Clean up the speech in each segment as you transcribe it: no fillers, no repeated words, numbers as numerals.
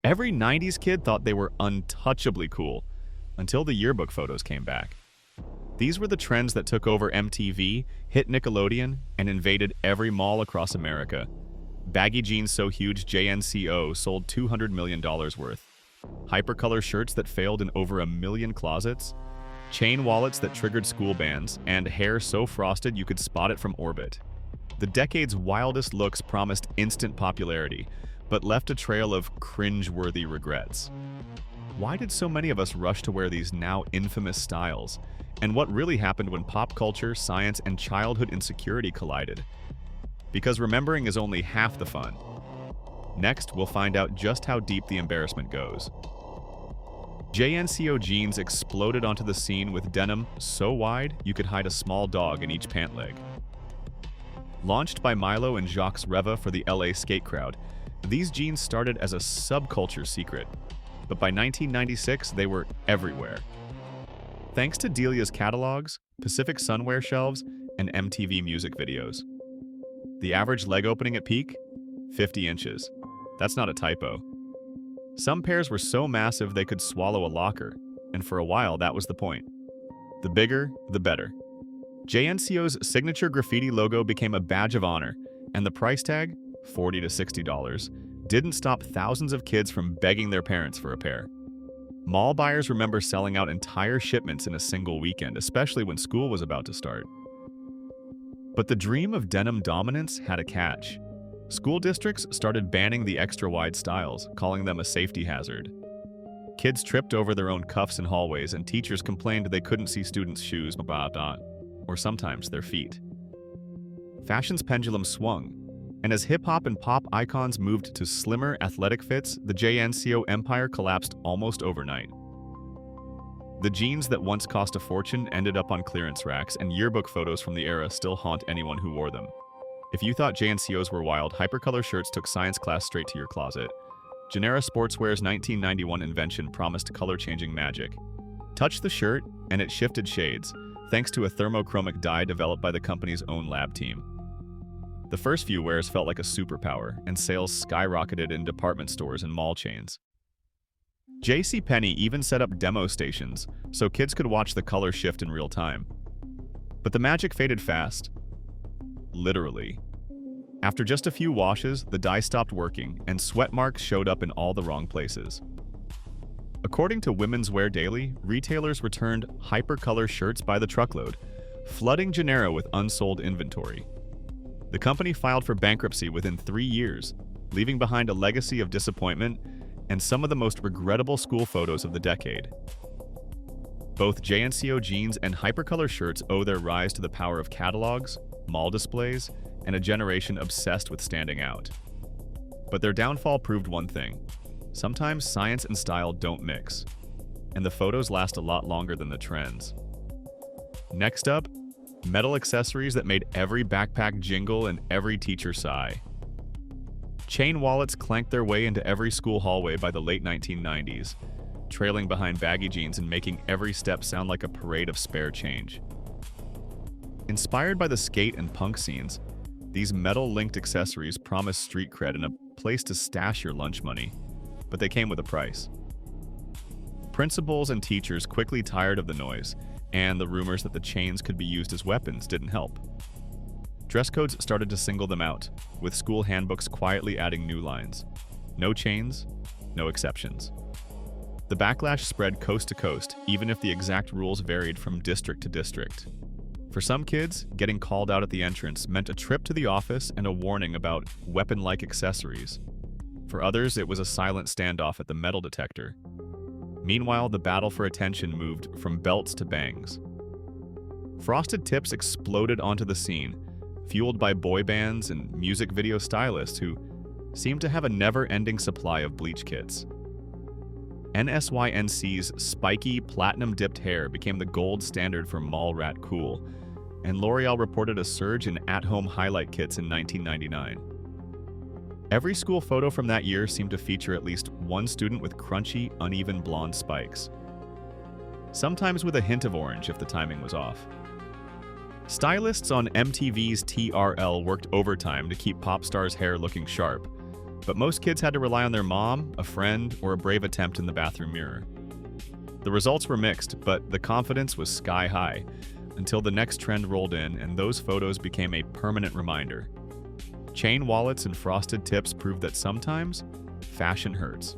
Every 90s kid thought they were untouchably cool, until the yearbook photos came back. These were the trends that took over MTV, hit Nickelodeon, and invaded every mall across America. Baggy jeans so huge JNCO sold $200 million worth. Hypercolor shirts that failed in over 1 million closets. Chain wallets that triggered school bans, and hair so frosted you could spot it from orbit. The decade's wildest looks promised instant popularity, but left a trail of cringe-worthy regrets. Why did so many of us rush to wear these now infamous styles? And what really happened when pop culture, science, and childhood insecurity collided? Because remembering is only half the fun. Next, we'll find out just how deep the embarrassment goes. JNCO jeans exploded onto the scene with denim so wide you could hide a small dog in each pant leg. Launched by Milo and Jacques Reva for the LA skate crowd, these jeans started as a subculture secret, but by 1996 they were everywhere. Thanks to Delia's catalogs, Pacific Sunwear shelves, and MTV music videos. The average leg opening at peak? 50 inches. That's not a typo. Some pairs were so massive they could swallow a locker, and for a while that was the point. The bigger, the better. JNCO's signature graffiti logo became a badge of honor, and the price tag, $40 to $60, didn't stop thousands of kids from begging their parents for a pair. Mall buyers remember selling out entire shipments in a single weekend, especially when school was about to start. But the dream of denim dominance had a catch. School districts started banning the extra-wide styles, calling them a safety hazard. Kids tripped over their own cuffs in hallways, and teachers complained they couldn't see students' shoes, or sometimes their feet. Fashion's pendulum swung, and as hip-hop and pop icons moved to slimmer, athletic fits, the JNCO empire collapsed almost overnight. The jeans that once cost a fortune ended up on clearance racks, and yearbook photos from the era still haunt anyone who wore them. If you thought JNCOs were wild, Hypercolor shirts took science class straight to your closet. Genera Sportswear's 1991 invention promised color-changing magic. Touch the shirt, and it shifted shades, thanks to a thermochromic dye developed by the company's own lab team. The first few wears felt like a superpower, and sales skyrocketed in department stores and mall chains. JCPenney even set up demo stations, so kids could watch the color shift in real time. But the magic faded fast. Literally. After just a few washes, the dye stopped working, and sweat marks showed up in all the wrong places. According to Women's Wear Daily, retailers returned Hypercolor shirts by the truckload, flooding Genera with unsold inventory. The company filed for bankruptcy within 3 years, leaving behind a legacy of disappointment and some of the most regrettable school photos of the decade. Both JNCO jeans and Hypercolor shirts owe their rise to the power of catalogs, mall displays, and a generation obsessed with standing out. But their downfall proved one thing. Sometimes science and style don't mix, and the photos last a lot longer than the trends. Next up, metal accessories that made every backpack jingle and every teacher sigh. Chain wallets clanked their way into every school hallway by the late 1990s, trailing behind baggy jeans and making every step sound like a parade of spare change. Inspired by the skate and punk scenes, these metal-linked accessories promised street cred and a place to stash your lunch money, but they came with a price. Principals and teachers quickly tired of the noise, and the rumors that the chains could be used as weapons didn't help. Dress codes started to single them out, with school handbooks quietly adding new lines. No chains, no exceptions. The backlash spread coast to coast, even if the exact rules varied from district to district. For some kids, getting called out at the entrance meant a trip to the office and a warning about weapon-like accessories. For others, it was a silent standoff at the metal detector. Meanwhile, the battle for attention moved from belts to bangs. Frosted tips exploded onto the scene, fueled by boy bands and music video stylists who seemed to have a never-ending supply of bleach kits. NSYNC's spiky, platinum-dipped hair became the gold standard for mall rat cool, and L'Oreal reported a surge in at-home highlight kits in 1999. Every school photo from that year seemed to feature at least one student with crunchy, uneven blonde spikes, sometimes with a hint of orange if the timing was off. Stylists on MTV's TRL worked overtime to keep pop stars' hair looking sharp, But most kids had to rely on their mom, a friend, or a brave attempt in the bathroom mirror. The results were mixed, but the confidence was sky high, until the next trend rolled in and those photos became a permanent reminder. Chain wallets and frosted tips proved that sometimes, fashion hurts.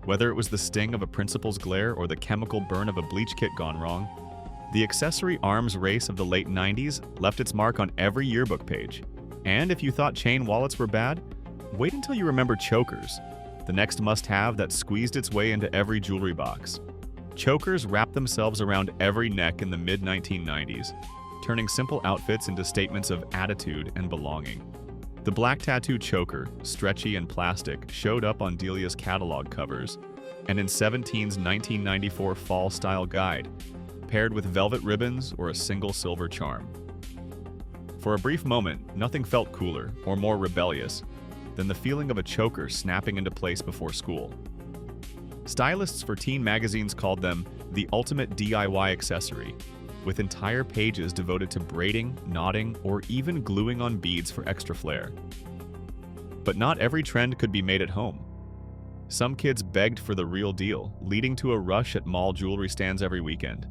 Whether it was the sting of a principal's glare or the chemical burn of a bleach kit gone wrong, the accessory arms race of the late 90s left its mark on every yearbook page. And if you thought chain wallets were bad, wait until you remember chokers, the next must-have that squeezed its way into every jewelry box. Chokers wrapped themselves around every neck in the mid-1990s, turning simple outfits into statements of attitude and belonging. The black tattoo choker, stretchy and plastic, showed up on Delia's catalog covers, and in 17's 1994 fall-style guide, paired with velvet ribbons or a single silver charm. For a brief moment, nothing felt cooler or more rebellious than the feeling of a choker snapping into place before school. Stylists for teen magazines called them the ultimate DIY accessory, with entire pages devoted to braiding, knotting, or even gluing on beads for extra flair. But not every trend could be made at home. Some kids begged for the real deal, leading to a rush at mall jewelry stands every weekend.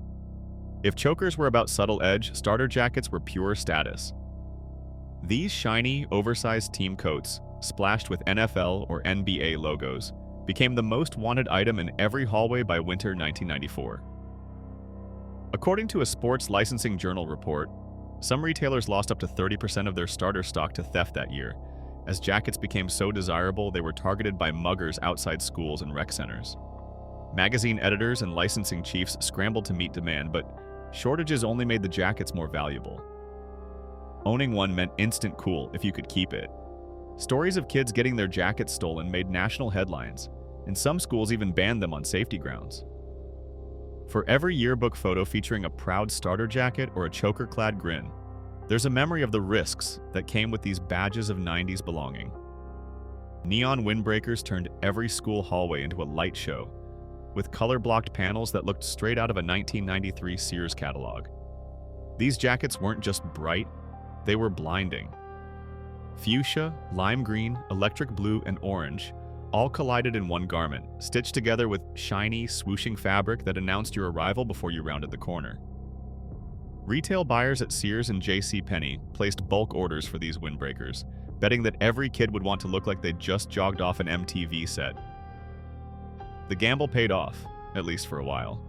If chokers were about subtle edge, starter jackets were pure status. These shiny, oversized team coats, splashed with NFL or NBA logos, became the most wanted item in every hallway by winter 1994. According to a Sports Licensing Journal report, some retailers lost up to 30% of their starter stock to theft that year, as jackets became so desirable they were targeted by muggers outside schools and rec centers. Magazine editors and licensing chiefs scrambled to meet demand, but shortages only made the jackets more valuable. Owning one meant instant cool if you could keep it. Stories of kids getting their jackets stolen made national headlines, and some schools even banned them on safety grounds. For every yearbook photo featuring a proud starter jacket or a choker-clad grin, there's a memory of the risks that came with these badges of 90s belonging. Neon windbreakers turned every school hallway into a light show, with color-blocked panels that looked straight out of a 1993 Sears catalog. These jackets weren't just bright, they were blinding. Fuchsia, lime green, electric blue, and orange all collided in one garment, stitched together with shiny, swooshing fabric that announced your arrival before you rounded the corner. Retail buyers at Sears and JCPenney placed bulk orders for these windbreakers, betting that every kid would want to look like they'd just jogged off an MTV set. The gamble paid off, at least for a while.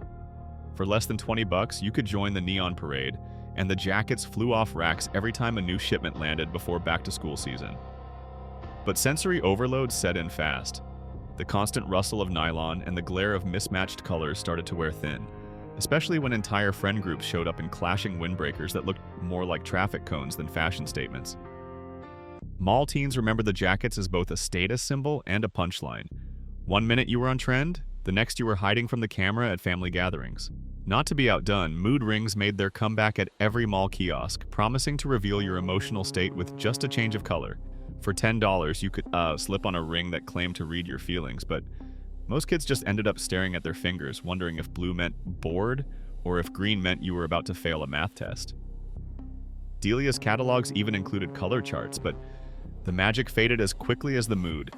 For less than $20, you could join the neon parade, and the jackets flew off racks every time a new shipment landed before back-to-school season. But sensory overload set in fast. The constant rustle of nylon and the glare of mismatched colors started to wear thin, especially when entire friend groups showed up in clashing windbreakers that looked more like traffic cones than fashion statements. Mall teens remember the jackets as both a status symbol and a punchline. One minute you were on trend, the next you were hiding from the camera at family gatherings. Not to be outdone, mood rings made their comeback at every mall kiosk, promising to reveal your emotional state with just a change of color. For $10, you could slip on a ring that claimed to read your feelings, but most kids just ended up staring at their fingers, wondering if blue meant bored or if green meant you were about to fail a math test. Delia's catalogs even included color charts, but the magic faded as quickly as the mood.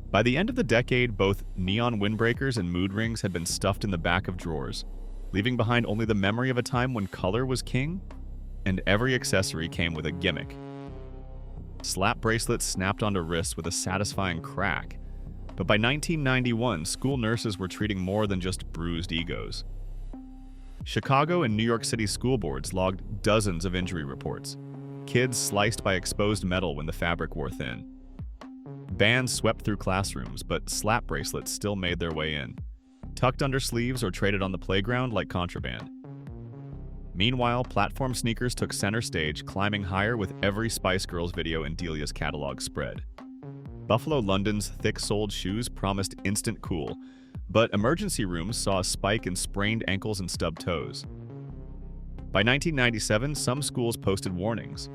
By the end of the decade, both neon windbreakers and mood rings had been stuffed in the back of drawers, leaving behind only the memory of a time when color was king, and every accessory came with a gimmick. Slap bracelets snapped onto wrists with a satisfying crack, but by 1991, school nurses were treating more than just bruised egos. Chicago and New York City school boards logged dozens of injury reports, kids sliced by exposed metal when the fabric wore thin. Bands swept through classrooms, but slap bracelets still made their way in, tucked under sleeves or traded on the playground like contraband. Meanwhile, platform sneakers took center stage, climbing higher with every Spice Girls video in Delia's catalog spread. Buffalo London's thick-soled shoes promised instant cool, but emergency rooms saw a spike in sprained ankles and stubbed toes. By 1997, some schools posted warnings.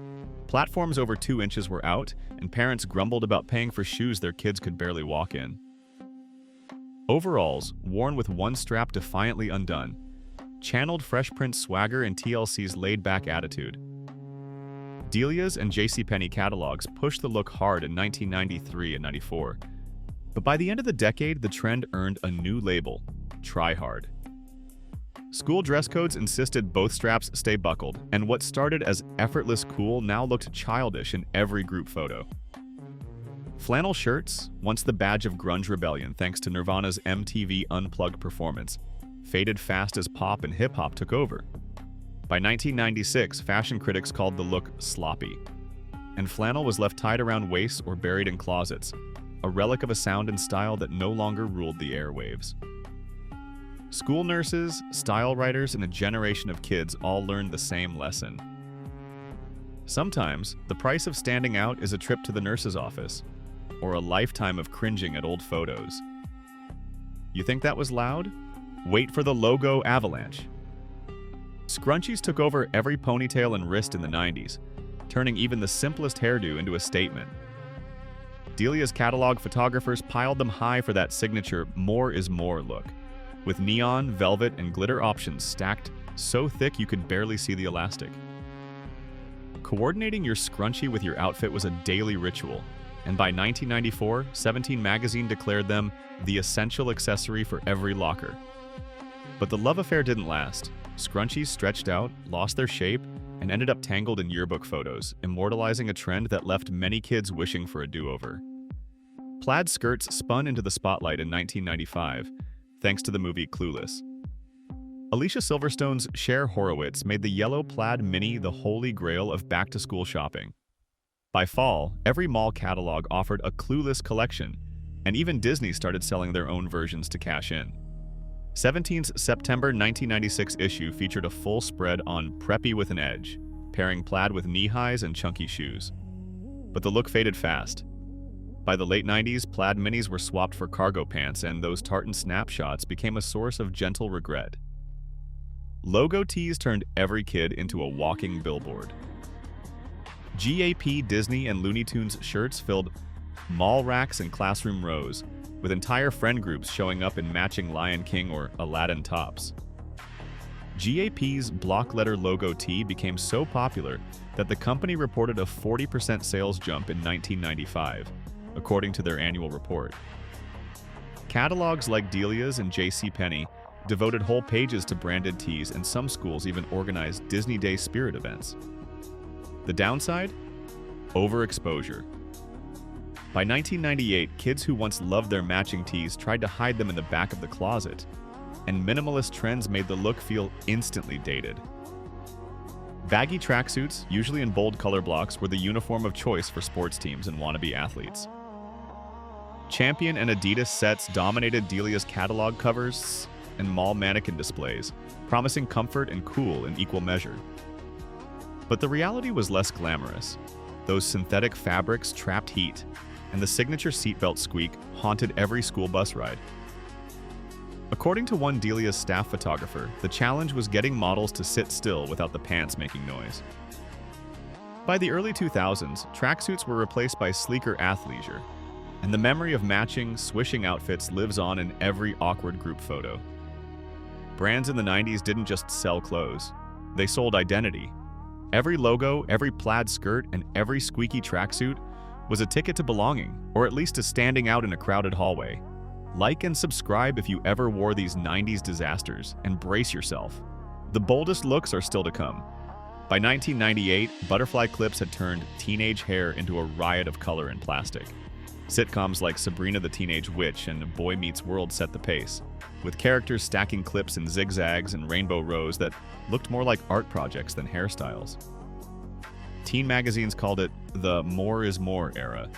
Platforms over 2 inches were out, and parents grumbled about paying for shoes their kids could barely walk in. Overalls, worn with one strap defiantly undone, channeled Fresh Prince swagger and TLC's laid-back attitude. Delia's and JCPenney catalogs pushed the look hard in 1993 and 94. But by the end of the decade, the trend earned a new label, Try Hard. School dress codes insisted both straps stay buckled, and what started as effortless cool now looked childish in every group photo. Flannel shirts, once the badge of grunge rebellion thanks to Nirvana's MTV Unplugged performance, faded fast as pop and hip-hop took over. By 1996, fashion critics called the look sloppy, and flannel was left tied around waists or buried in closets, a relic of a sound and style that no longer ruled the airwaves. School nurses, style writers, and a generation of kids all learned the same lesson. Sometimes, the price of standing out is a trip to the nurse's office, or a lifetime of cringing at old photos. You think that was loud? Wait for the logo avalanche. Scrunchies took over every ponytail and wrist in the 90s, turning even the simplest hairdo into a statement. Delia's catalog photographers piled them high for that signature more is more look, with neon, velvet, and glitter options stacked so thick you could barely see the elastic. Coordinating your scrunchie with your outfit was a daily ritual, and by 1994, 17 magazine declared them the essential accessory for every locker. But the love affair didn't last. Scrunchies stretched out, lost their shape, and ended up tangled in yearbook photos, immortalizing a trend that left many kids wishing for a do-over. Plaid skirts spun into the spotlight in 1995, thanks to the movie Clueless. Alicia Silverstone's Cher Horowitz made the yellow plaid mini the holy grail of back-to-school shopping. By fall, every mall catalog offered a Clueless collection, and even Disney started selling their own versions to cash in. 17's September 1996 issue featured a full spread on Preppy with an Edge, pairing plaid with knee-highs and chunky shoes. But the look faded fast. By the late 90s, plaid minis were swapped for cargo pants, and those tartan snapshots became a source of gentle regret. Logo tees turned every kid into a walking billboard. GAP, Disney, and Looney Tunes shirts filled mall racks and classroom rows, with entire friend groups showing up in matching Lion King or Aladdin tops. GAP's block letter logo tee became so popular that the company reported a 40% sales jump in 1995, according to their annual report. Catalogs like Delia's and JCPenney devoted whole pages to branded tees, and some schools even organized Disney Day spirit events. The downside? Overexposure. By 1998, kids who once loved their matching tees tried to hide them in the back of the closet, and minimalist trends made the look feel instantly dated. Baggy tracksuits, usually in bold color blocks, were the uniform of choice for sports teams and wannabe athletes. Champion and Adidas sets dominated Delia's catalog covers and mall mannequin displays, promising comfort and cool in equal measure. But the reality was less glamorous. Those synthetic fabrics trapped heat, and the signature seatbelt squeak haunted every school bus ride. According to one Delia's staff photographer, the challenge was getting models to sit still without the pants making noise. By the early 2000s, tracksuits were replaced by sleeker athleisure, and the memory of matching, swishing outfits lives on in every awkward group photo. Brands in the 90s didn't just sell clothes, they sold identity. Every logo, every plaid skirt, and every squeaky tracksuit was a ticket to belonging, or at least to standing out in a crowded hallway. Like and subscribe if you ever wore these 90s disasters, and brace yourself. The boldest looks are still to come. By 1998, butterfly clips had turned teenage hair into a riot of color and plastic. Sitcoms like Sabrina the Teenage Witch and Boy Meets World set the pace, with characters stacking clips in zigzags and rainbow rows that looked more like art projects than hairstyles. Teen magazines called it the more is more era,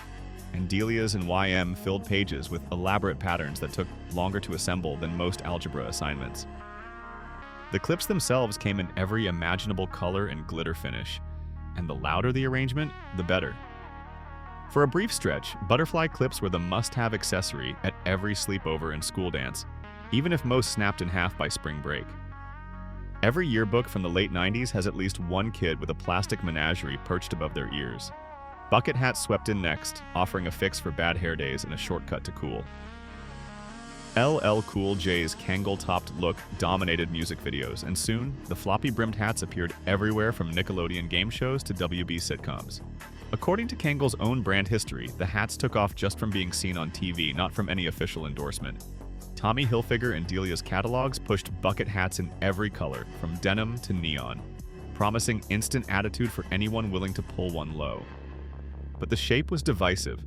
and Delia's and YM filled pages with elaborate patterns that took longer to assemble than most algebra assignments. The clips themselves came in every imaginable color and glitter finish, and the louder the arrangement, the better. For a brief stretch, butterfly clips were the must-have accessory at every sleepover and school dance, even if most snapped in half by spring break. Every yearbook from the late 90s has at least one kid with a plastic menagerie perched above their ears. Bucket hats swept in next, offering a fix for bad hair days and a shortcut to cool. LL Cool J's Kangol-topped look dominated music videos, and soon, the floppy-brimmed hats appeared everywhere from Nickelodeon game shows to WB sitcoms. According to Kangol's own brand history, the hats took off just from being seen on TV, not from any official endorsement. Tommy Hilfiger and Delia's catalogs pushed bucket hats in every color, from denim to neon, promising instant attitude for anyone willing to pull one low. But the shape was divisive,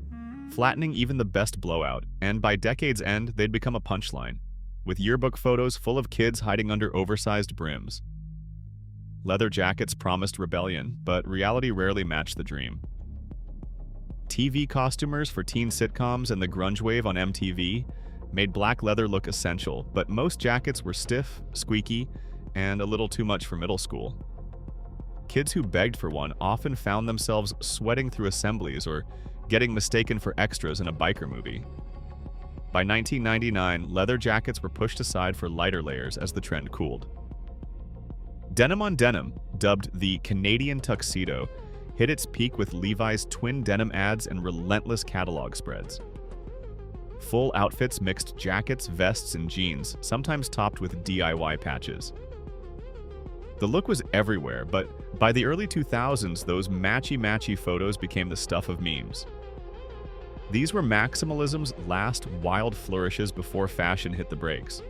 flattening even the best blowout, and by decade's end, they'd become a punchline, with yearbook photos full of kids hiding under oversized brims. Leather jackets promised rebellion, but reality rarely matched the dream. TV costumers for teen sitcoms and the grunge wave on MTV made black leather look essential, but most jackets were stiff, squeaky, and a little too much for middle school. Kids who begged for one often found themselves sweating through assemblies or getting mistaken for extras in a biker movie. By 1999, leather jackets were pushed aside for lighter layers as the trend cooled. Denim on denim, dubbed the Canadian tuxedo, hit its peak with Levi's twin denim ads and relentless catalog spreads. Full outfits mixed jackets, vests, and jeans, sometimes topped with DIY patches. The look was everywhere, but by the early 2000s, those matchy-matchy photos became the stuff of memes. These were maximalism's last wild flourishes before fashion hit the brakes.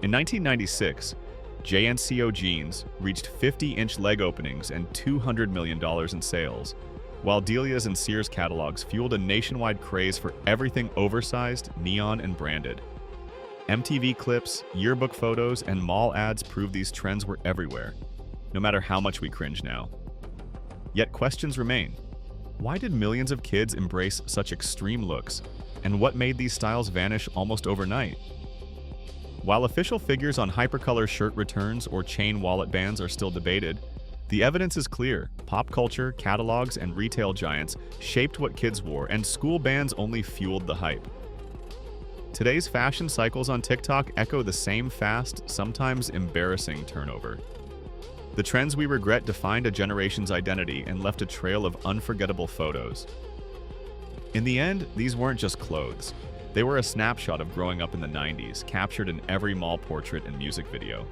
In 1996, JNCO jeans reached 50-inch leg openings and $200 million in sales, while Delia's and Sears catalogs fueled a nationwide craze for everything oversized, neon, and branded. MTV clips, yearbook photos, and mall ads proved these trends were everywhere, no matter how much we cringe now. Yet questions remain. Why did millions of kids embrace such extreme looks, and what made these styles vanish almost overnight? While official figures on Hypercolor shirt returns or chain wallet bans are still debated, the evidence is clear. Pop culture, catalogs, and retail giants shaped what kids wore, and school bans only fueled the hype. Today's fashion cycles on TikTok echo the same fast, sometimes embarrassing turnover. The trends we regret defined a generation's identity and left a trail of unforgettable photos. In the end, these weren't just clothes. They were a snapshot of growing up in the 90s, captured in every mall portrait and music video.